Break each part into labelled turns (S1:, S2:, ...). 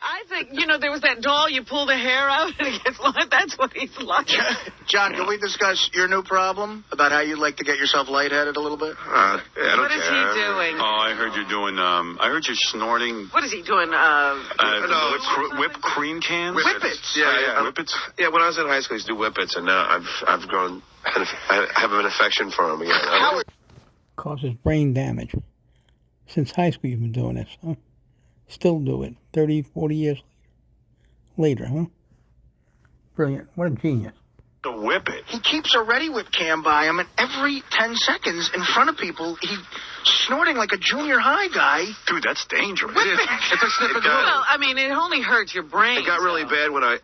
S1: I think, there was that doll, you pull the hair out and it gets long. That's what he's like.
S2: John, can we discuss your new problem about how you'd like to get yourself lightheaded a little bit?
S1: What is he doing?
S3: Oh, I heard you're doing, I heard you're snorting.
S1: What is he doing?
S3: Whipped cream cans?
S2: Whippets.
S4: Yeah.
S3: Whippets?
S4: Yeah, when I was in high school, I used to do whippets, and now I've grown, I have an affection for them again.
S2: Howard
S5: causes brain damage. Since high school you've been doing this, huh? Still do it 30, 40 years later, huh? Brilliant. What a genius.
S3: The whippet.
S2: He keeps a ready whip cam by him, and every 10 seconds in front of people, he's snorting like a junior high guy.
S3: Dude, that's dangerous.
S2: It is.
S4: It's like sniffing
S1: Well, I mean, it only hurts your brain.
S4: It got really bad when I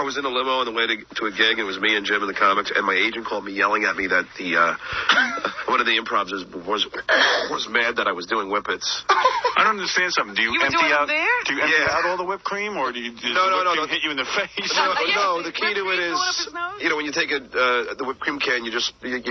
S4: was in a limo on the way to a gig. It was me and Jim and the comics, and my agent called me yelling at me that the one of the improvs was mad that I was doing whippets.
S3: I don't understand something. Do you
S1: were
S3: empty
S1: doing
S3: out?
S1: it there?
S3: Do you empty
S4: Yeah.
S3: out all the whipped cream, or does
S4: No,
S3: the whipped cream
S4: no.
S3: hit you in the face?
S4: No, the key to it
S1: Whipped cream going up his nose?
S4: is, when you take the whipped cream can, you just bend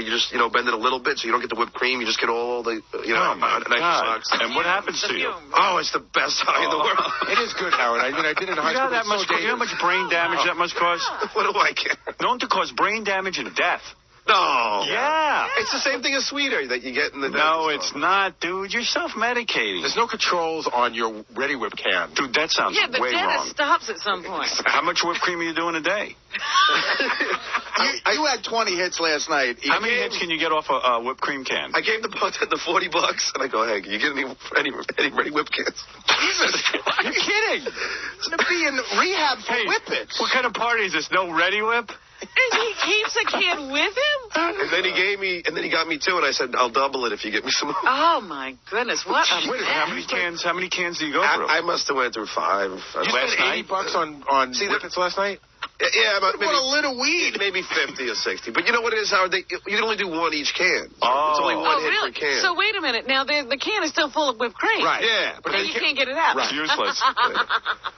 S4: it a little bit so you don't get the whipped cream. You just get all the
S3: Oh, my
S4: nice
S3: God.
S4: socks.
S3: And what happens to you?
S4: Oh, it's the best high in the world.
S6: It is good, Howard. I mean, I did it in high school.
S3: That much, you know how much brain damage that must cause?
S4: What do I care?
S3: Known to cause brain damage and death.
S4: No.
S3: Yeah.
S4: It's the same thing as sweeter that you get in the
S3: No,
S4: dentist
S3: it's
S4: office.
S3: not, dude. You're self-medicating.
S6: There's no controls on your ready whip can.
S3: Dude, that sounds
S1: Yeah, the
S3: way
S1: dentist
S3: wrong.
S1: stops at some point.
S3: How much whipped cream are you doing a day?
S2: You had 20 hits last night.
S3: How many hits can you get off a whipped cream can?
S4: I gave the bartender $40, and I go, hey, can you get any ready whip cans?
S2: Jesus,
S3: You're kidding.
S2: to be in rehab for
S3: Hey,
S2: whippets.
S3: what kind of party is this? No ready whip?
S1: And he keeps a can with him?
S4: And then he got me two, and I said, I'll double it if you get me some more.
S1: Oh, my goodness. What a
S3: Wait a minute. How many cans do you go through?
S4: I must have went through 5.
S6: You
S3: Last
S6: spent
S3: night?
S6: $80 on whippets last night?
S4: Yeah, but maybe,
S2: What a little weed.
S4: maybe 50 or 60. But you know what it is, Howard? You can only do one each can. So
S3: Oh.
S4: It's only one
S1: Oh,
S4: hit
S1: really?
S4: per can.
S1: So wait a minute. Now, the can is still full of whipped cream.
S6: Right.
S4: Yeah,
S6: But
S1: Now
S6: then
S1: you can't get it out.
S6: Right.
S3: Useless.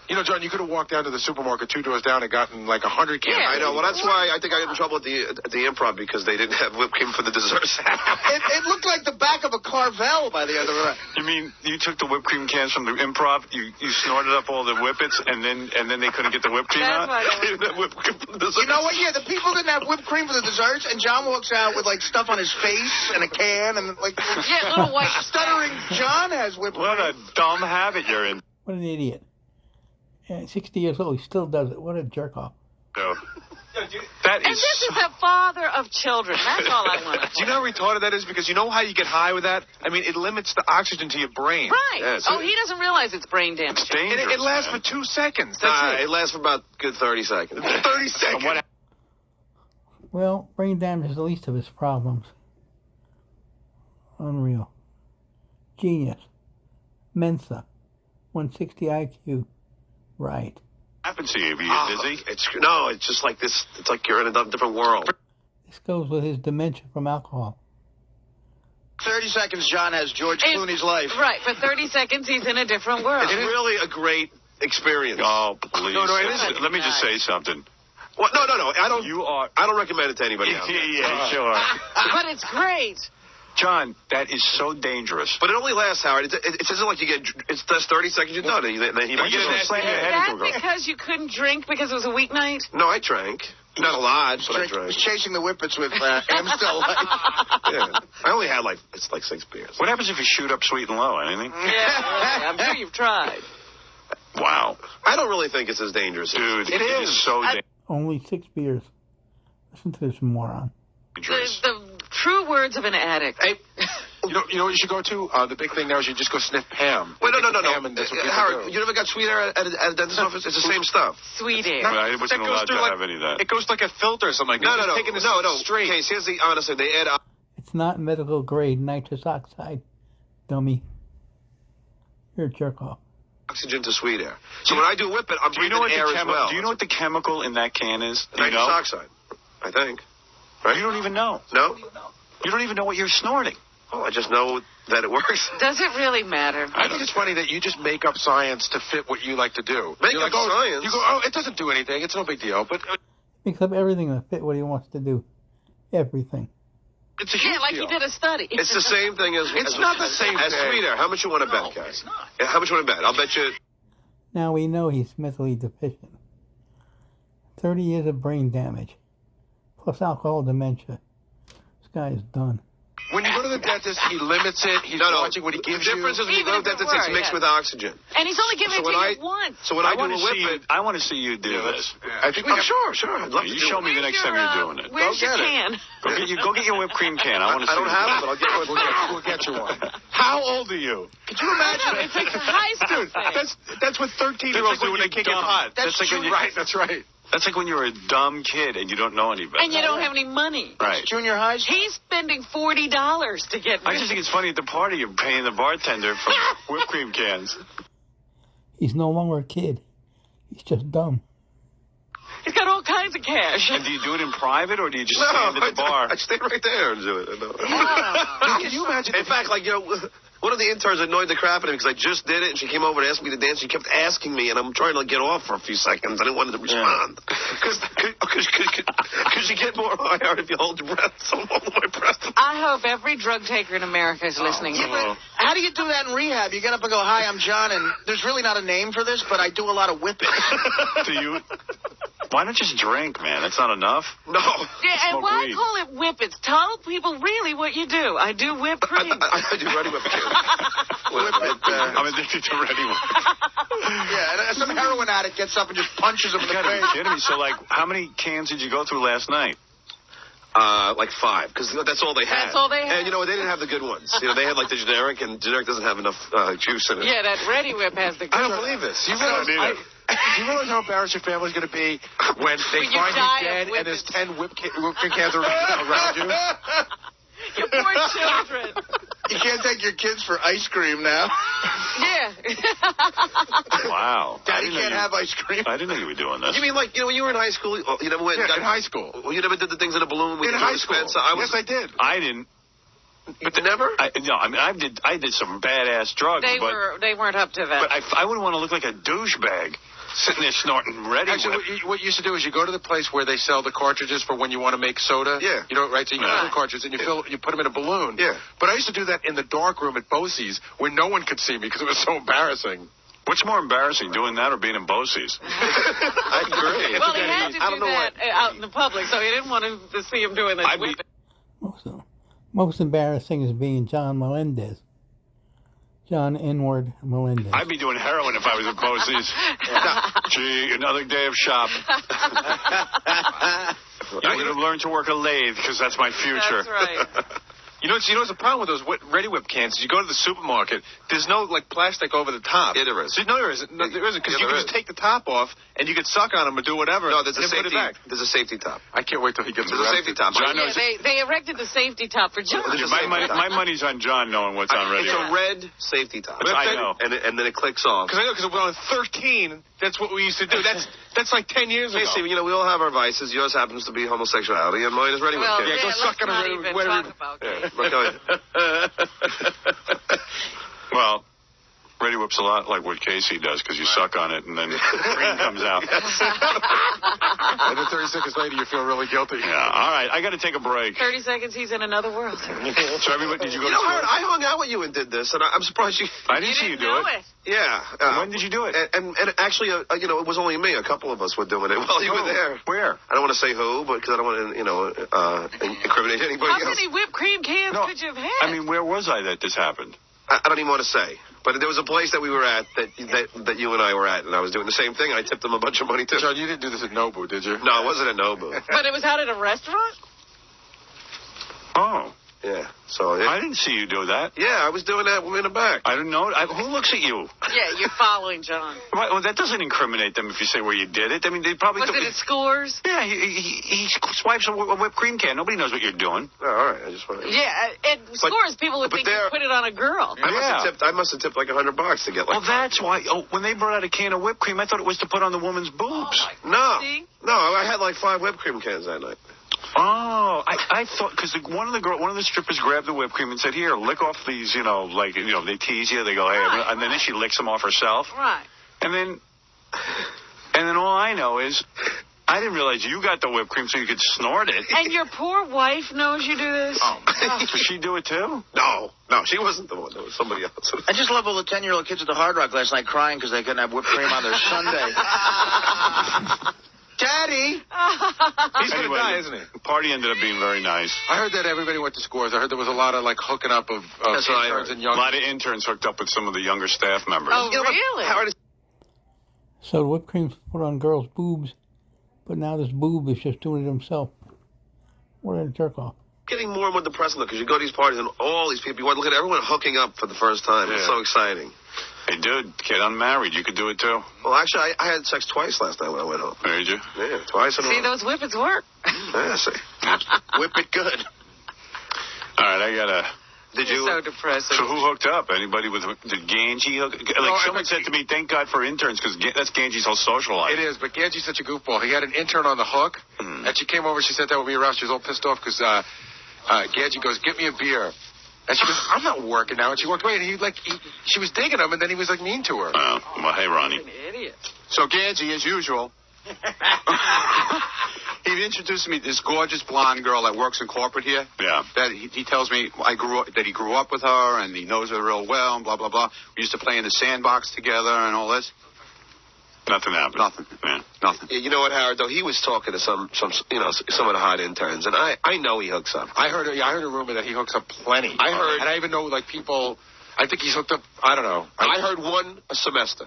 S6: You know, John, you could have walked down to the supermarket 2 doors down and gotten like 100 cans.
S1: Yeah.
S4: I know. Well, that's why I think I got in trouble at the Improv, because they didn't have whipped cream for the desserts.
S2: It looked like the back of a Carvel by the end of it.
S3: You mean you took the whipped cream cans from the Improv, you snorted up all the whippets, and then they couldn't get the whipped cream
S1: That's
S3: out?
S1: why
S4: They didn't have whipped cream for the desserts.
S2: You know what? Yeah, the people didn't have whipped cream for the desserts, and John walks out with like stuff on his face and a can, and like
S1: Yeah, little white
S2: stuttering John has whipped
S3: What
S2: cream.
S3: a dumb habit you're in.
S5: What an idiot. 60 years old, he still does it. What a jerk off.
S3: That
S1: And
S3: is
S1: this is the father of children. That's all I want to
S6: Do you know how retarded that is? Because you know how you get high with that? I mean, it limits the oxygen to your brain.
S1: Right.
S4: Yeah, so-
S1: Oh, he doesn't realize it's brain damage.
S3: it's dangerous.
S6: And it lasts
S3: man.
S6: for 2 seconds. That's
S4: It lasts for about a good 30 seconds.
S6: 30 seconds.
S3: What
S5: Well, brain damage is the least of his problems. Unreal. Genius. Mensa. 160 IQ. Right.
S3: happens to you? If you get dizzy?
S4: It's just like this. It's like you're in a different world.
S5: This goes with his dementia from alcohol.
S2: 30 seconds, John has George Clooney's life.
S1: Right. For 30 seconds, he's in a different world.
S4: It's really a great experience.
S3: Oh, please.
S4: No, it isn't.
S3: Let me just say something.
S4: Well, no. I don't.
S3: You are...
S4: I don't recommend it to anybody else.
S3: Yeah, sure.
S1: But it's great.
S3: John, that is so dangerous.
S4: But it only lasts, Howard. It isn't like you get. It's just 30 seconds. You're done. And then you might
S3: You
S4: get
S3: just slam your
S1: Is
S3: head
S1: that
S3: into a girl.
S1: because you couldn't drink because it was a weeknight?
S4: No, I drank. Not a lot, but I drank.
S2: He's chasing the whippets with Amstel Light.
S4: Yeah. I only had like 6 beers.
S3: What happens if you shoot up sweet and low? Anything?
S1: Yeah, I'm sure you've tried.
S3: Wow.
S4: I don't really think it's as dangerous.
S3: Dude, it is so
S5: Only 6 beers. Listen to this moron.
S3: dangerous.
S1: The true words of an addict.
S4: Hey,
S6: You know what you should go to? The big thing now is you just go sniff Pam.
S4: wait, no.
S6: Pam, and that's what people
S4: Howard,
S6: do.
S4: you never got sweet air at a dentist's office? It's the same stuff.
S1: Sweet air.
S3: But I wasn't
S6: That goes
S3: allowed
S6: through
S3: to
S6: like-
S3: have any of that.
S6: It goes like a filter or something like that.
S4: No.
S6: Taking this straight.
S4: Case, here's the honest thing. They add
S5: It's not medical grade nitrous oxide, dummy. You're a jerk off.
S4: oxygen to sweet air. So when I do whippet, I'm
S3: Do you
S4: breathing
S3: know what
S4: air
S3: the
S4: as well.
S3: Do you know what the chemical in that can is? Do you
S4: Nitrous
S3: know?
S4: oxide, I think.
S3: You don't even know.
S4: No?
S3: You don't even know what you're snorting.
S4: Oh, I just know that it works.
S1: Does it really matter?
S6: I think it's funny that you just make up science to fit what you like to do.
S4: Make
S6: You're
S4: up
S6: like,
S4: science?
S6: You go, oh, it doesn't do anything. It's no big deal. But
S5: Makes up everything to fit what he wants to do. Everything.
S6: It's a huge
S1: like
S6: deal.
S1: he did a study.
S4: It's the same thing as...
S6: It's not the same
S4: as
S6: thing.
S4: Sweeter. How much you want to bet, guys? Yeah, how much you want to bet? I'll bet you...
S5: Now we know he's mentally deficient. 30 years of brain damage, plus alcohol dementia. This guy is done.
S6: When you go to the dentist, he limits it. He's watching what he gives
S4: The difference is when you
S1: Even
S4: go to the
S1: if it
S4: dentist, it's
S1: were,
S4: mixed
S1: yes.
S4: with oxygen.
S1: And he's only giving it to you once.
S4: So when I do
S3: want
S4: a
S3: to see you.
S4: whippet...
S3: I want to see you do this.
S6: I think we
S4: sure. I'd love to
S3: You
S4: do
S3: show
S4: it.
S3: me the next time you're doing it.
S1: Where's your can?
S3: Go get your whipped cream can. I want to see.
S4: I don't have it, but I'll get one.
S6: We'll get you one.
S3: How old are you?
S6: Could you imagine?
S1: It's like a high school thing.
S6: That's what 13-year-olds do when they kick your pot.
S3: That's like when you,
S6: Right, that's right.
S3: That's like when you're a dumb kid and you don't know any better.
S1: And you don't have any money.
S3: Right.
S2: Junior high.
S1: He's spending $40 to get
S3: I just think it's funny at the party you're paying the bartender for whipped cream cans.
S5: He's no longer a kid. He's just dumb.
S1: He's got all kinds of cash.
S3: And do you do it in private or do you just stand at the bar?
S4: I stay right there and do it.
S6: Can you imagine?
S4: In fact, one of the interns annoyed the crap out of me because I just did it, and she came over and asked me to dance. She kept asking me, and I'm trying to get off for a few seconds. I didn't want her to respond because you get more high if you hold your breath. So I'm holding my breath.
S1: I hope every drug taker in America is listening.
S2: Yeah, but how do you do that in rehab? You get up and go, "Hi, I'm John," and there's really not a name for this, but I do a lot of whippets.
S3: Do you? Why not just drink, man? That's not enough.
S4: No.
S1: Yeah, and
S3: Smoke
S1: why
S3: weed.
S1: call it whippets? Tell people really what you do. I do whipped cream.
S4: I do ready whippet.
S3: I'm addicted to ready whip.
S2: Yeah, and some heroin addict gets up and just punches him in
S3: You
S2: the
S3: gotta be
S2: face.
S3: kidding me. So, how many cans did you go through last night?
S4: Like 5, because that's all they had.
S1: That's all they had.
S4: And, they didn't have the good ones. They had, the generic, and generic doesn't have enough juice in it.
S1: Yeah, that Ready Whip has the good
S4: I don't believe this.
S6: Do you realize how embarrassed your family's going to be when they
S1: When you
S6: find
S1: die
S6: you dead
S1: of
S6: and there's
S1: whippets.
S6: 10 whipped cream cans around you?
S1: Your poor children.
S2: You can't take your kids for ice cream now.
S1: Yeah.
S3: Wow.
S2: Daddy can't have ice cream.
S3: I didn't know you were doing this.
S4: You mean when you were in high school, you never went...
S6: Yeah, in high school.
S4: Well, you never did the things in a balloon?
S6: In high school. Yes, I did.
S3: I didn't.
S4: But never?
S3: I did some badass drugs,
S1: They weren't up to that.
S3: but I wouldn't want to look like a douchebag sitting there snorting ready
S6: Actually,
S3: whip.
S6: what you used to do is you go to the place where they sell the cartridges for when you want to make soda.
S4: Yeah.
S6: Right? So you get the cartridges and you put them in a balloon.
S4: Yeah.
S6: But I used to do that in the dark room at Bosie's where no one could see me because it was so embarrassing.
S3: What's more embarrassing, doing that or being in Bosie's?
S4: I agree.
S1: Well, he had to
S4: I don't
S1: do
S4: know
S1: that out in the public, so he didn't want to see him doing this.
S5: Most embarrassing is being John Melendez. John Inward Melendez.
S3: I'd be doing heroin if I was at Bosie's. Gee, another day of shop. I'm going to learn to work a lathe because that's my future.
S1: That's right.
S6: You know what's the problem with those Ready Whip cans? Is you go to the supermarket, there's no plastic over the top.
S4: Yeah, there is.
S6: No, there isn't. No, there isn't because you
S4: Yeah, there
S6: can just
S4: is.
S6: take the top off and you can suck on them or do whatever.
S4: No, there's a
S6: and then put it
S4: safety.
S6: back.
S4: There's a safety top.
S6: I can't wait till he gets
S4: There's a
S6: arrested.
S4: safety top.
S3: John
S1: Yeah,
S3: knows
S1: they erected the safety top for John.
S4: There's a
S3: My
S4: safety top.
S3: money's on John knowing what's on ready.
S4: It's a red safety top.
S3: I know.
S4: And then it clicks off.
S6: Because when I was 13, that's what we used to do. That's like 10 years ago.
S4: Hey, Stephen, we all have our vices. Yours happens to be homosexuality, and mine is ready
S1: Well,
S4: with
S1: yeah,
S4: kids.
S6: go suck
S1: let's
S6: on a
S1: not
S6: Ready
S1: even
S6: Whip.
S1: talk about that.
S4: But go ahead.
S3: Well, Ready Whip's a lot like what Casey does because you suck on it and then cream comes out.
S6: And then 30 seconds later, you feel really guilty.
S3: Yeah, all right. I got to take a break.
S1: 30 seconds, he's in another world.
S3: So everybody, did you go to school?
S4: I hung out with you and did this, and I'm surprised you...
S3: I didn't see you do
S1: know
S3: it.
S4: Yeah.
S3: When did you do it?
S4: And actually, it was only me. A couple of us were doing it while you were there.
S3: Where?
S4: I don't want to say who, but because I don't want to, incriminate anybody
S1: How
S4: else.
S1: many whipped cream cans
S3: No,
S1: could you have had?
S3: I mean, where was I that this happened?
S4: I don't even want to say. But there was a place that we were at that you and I were at, and I was doing the same thing. I tipped them a bunch of money, too.
S6: John, you didn't do this at Nobu, did you?
S4: No, it wasn't at Nobu.
S1: But it was out at a restaurant?
S3: Oh.
S4: Yeah. So,
S3: I didn't see you do that.
S4: yeah, I was doing that in the back.
S3: I didn't know. Who looks at you?
S1: Yeah, you're following John.
S3: Well, that doesn't incriminate them if you say where you did it. I mean, they probably...
S1: Was it at Scores?
S3: Yeah, he swipes a whipped cream can. Nobody knows what you're doing.
S4: Oh, all right. I just want to...
S1: Yeah, at Scores, people would
S4: but
S1: think you
S4: there-
S1: put it on a girl.
S4: I must have tipped like $100 to get like...
S3: Well, that's why... Oh, when they brought out a can of whipped cream, I thought it was to put on the woman's boobs.
S4: No.
S1: See?
S4: No, I had like 5 whipped cream cans that night.
S3: Oh, I thought because one of the strippers grabbed the whipped cream and said, "Here, lick off these." They tease you. They go, "Hey,"
S1: Right,
S3: and then she licks them off herself.
S1: Right.
S3: And then all I know is I didn't realize you got the whipped cream so you could snort it.
S1: And your poor wife knows you do this?
S3: Oh, does she do it too?
S4: No, she wasn't the one. That was somebody else.
S2: I just love all the 10-year-old kids at the Hard Rock last night crying because they couldn't have whipped cream on their sundae. Daddy!
S6: He's going to die, isn't he?
S3: The party ended up being very nice.
S6: I heard that everybody went to scores. I heard there was a lot of, like, hooking up of interns and young...
S3: A lot of interns hooked up with some of the younger staff members.
S1: Oh, really?
S5: So the whipped cream's put on girls' boobs, but now this boob is just doing it himself. What a jerk off.
S4: Getting more and more depressing, though, because you go to these parties and all these people, you want to look at everyone hooking up for the first time.
S3: Yeah.
S4: It's so exciting.
S3: Hey, dude, kid unmarried, you could do it too.
S4: Well, actually, I had sex twice last night when I went home.
S3: Did you?
S4: Yeah, twice in a row.
S1: See, those whippets work.
S4: Yeah, see. Whip it good.
S3: All right, I gotta...
S4: Did
S1: You're
S4: you?
S1: so depressing.
S3: So who hooked up? Anybody with... Did Ganji hook... Like, someone said to me, thank God for interns, because that's Ganji's whole social life.
S6: It is, but Ganji's such a goofball. He had an intern on the hook, and she came over, she sat down with me around, she was all pissed off, because Ganji goes, get me a beer. And she goes, I'm not working now. And she walked away, and she was digging him, and then he was, like, mean to her.
S3: Well, hey, Ronnie.
S1: An idiot.
S7: So Ganji, as usual, he introduced me to this gorgeous blonde girl that works in corporate here.
S3: Yeah.
S7: That he tells me that he grew up with her and he knows her real well and blah, blah, blah. We used to play in the sandbox together and all this.
S3: Nothing happened.
S7: Nothing.
S3: Yeah.
S7: Nothing.
S4: You know what, Howard? Though he was talking to some of the hot interns, and I know he hooks up.
S6: I heard a rumor that he hooks up plenty.
S4: I heard,
S6: and I even know like people. I think he's hooked up. I don't know.
S4: I heard one a semester.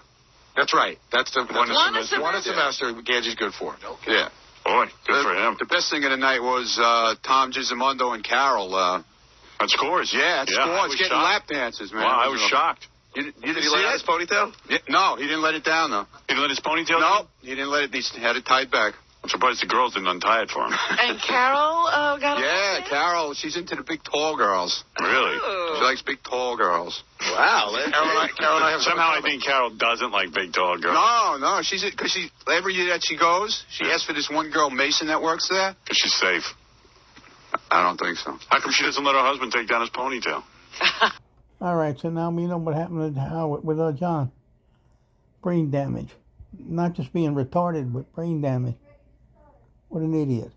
S6: That's right. That's the
S3: One a semester.
S6: One a semester. Ganji's good for.
S4: Okay.
S7: Yeah.
S3: Boy, good for him.
S7: The best thing of the night was Tom Gisamondo and Carol.
S3: That scores.
S7: Yeah, it
S3: I
S7: scores.
S3: was
S7: Getting
S3: shocked.
S7: lap dances, man.
S3: Wow, I was shocked.
S7: You
S4: Did
S7: didn't
S4: he
S7: see
S4: let out
S7: it?
S4: his ponytail?
S7: Yeah, no, he didn't let it down, though.
S3: He didn't let his ponytail
S7: No,
S3: down?
S7: he didn't let it. He had it tied back.
S3: I'm surprised the girls didn't untie it for him.
S1: And Carol got a
S7: Yeah, Carol, she's into the big, tall girls.
S3: Really?
S7: She likes big, tall girls.
S4: Wow.
S6: Carol and I have
S3: Somehow I think Carol doesn't like big, tall girls.
S7: No, because every year that she goes, she asks for this one girl, Mason, that works there.
S3: Because she's safe.
S7: I don't think so.
S3: How come she doesn't let her husband take down his ponytail?
S5: All right, so now we know what happened to Howard with John. Brain damage. Not just being retarded, but brain damage. What an idiot.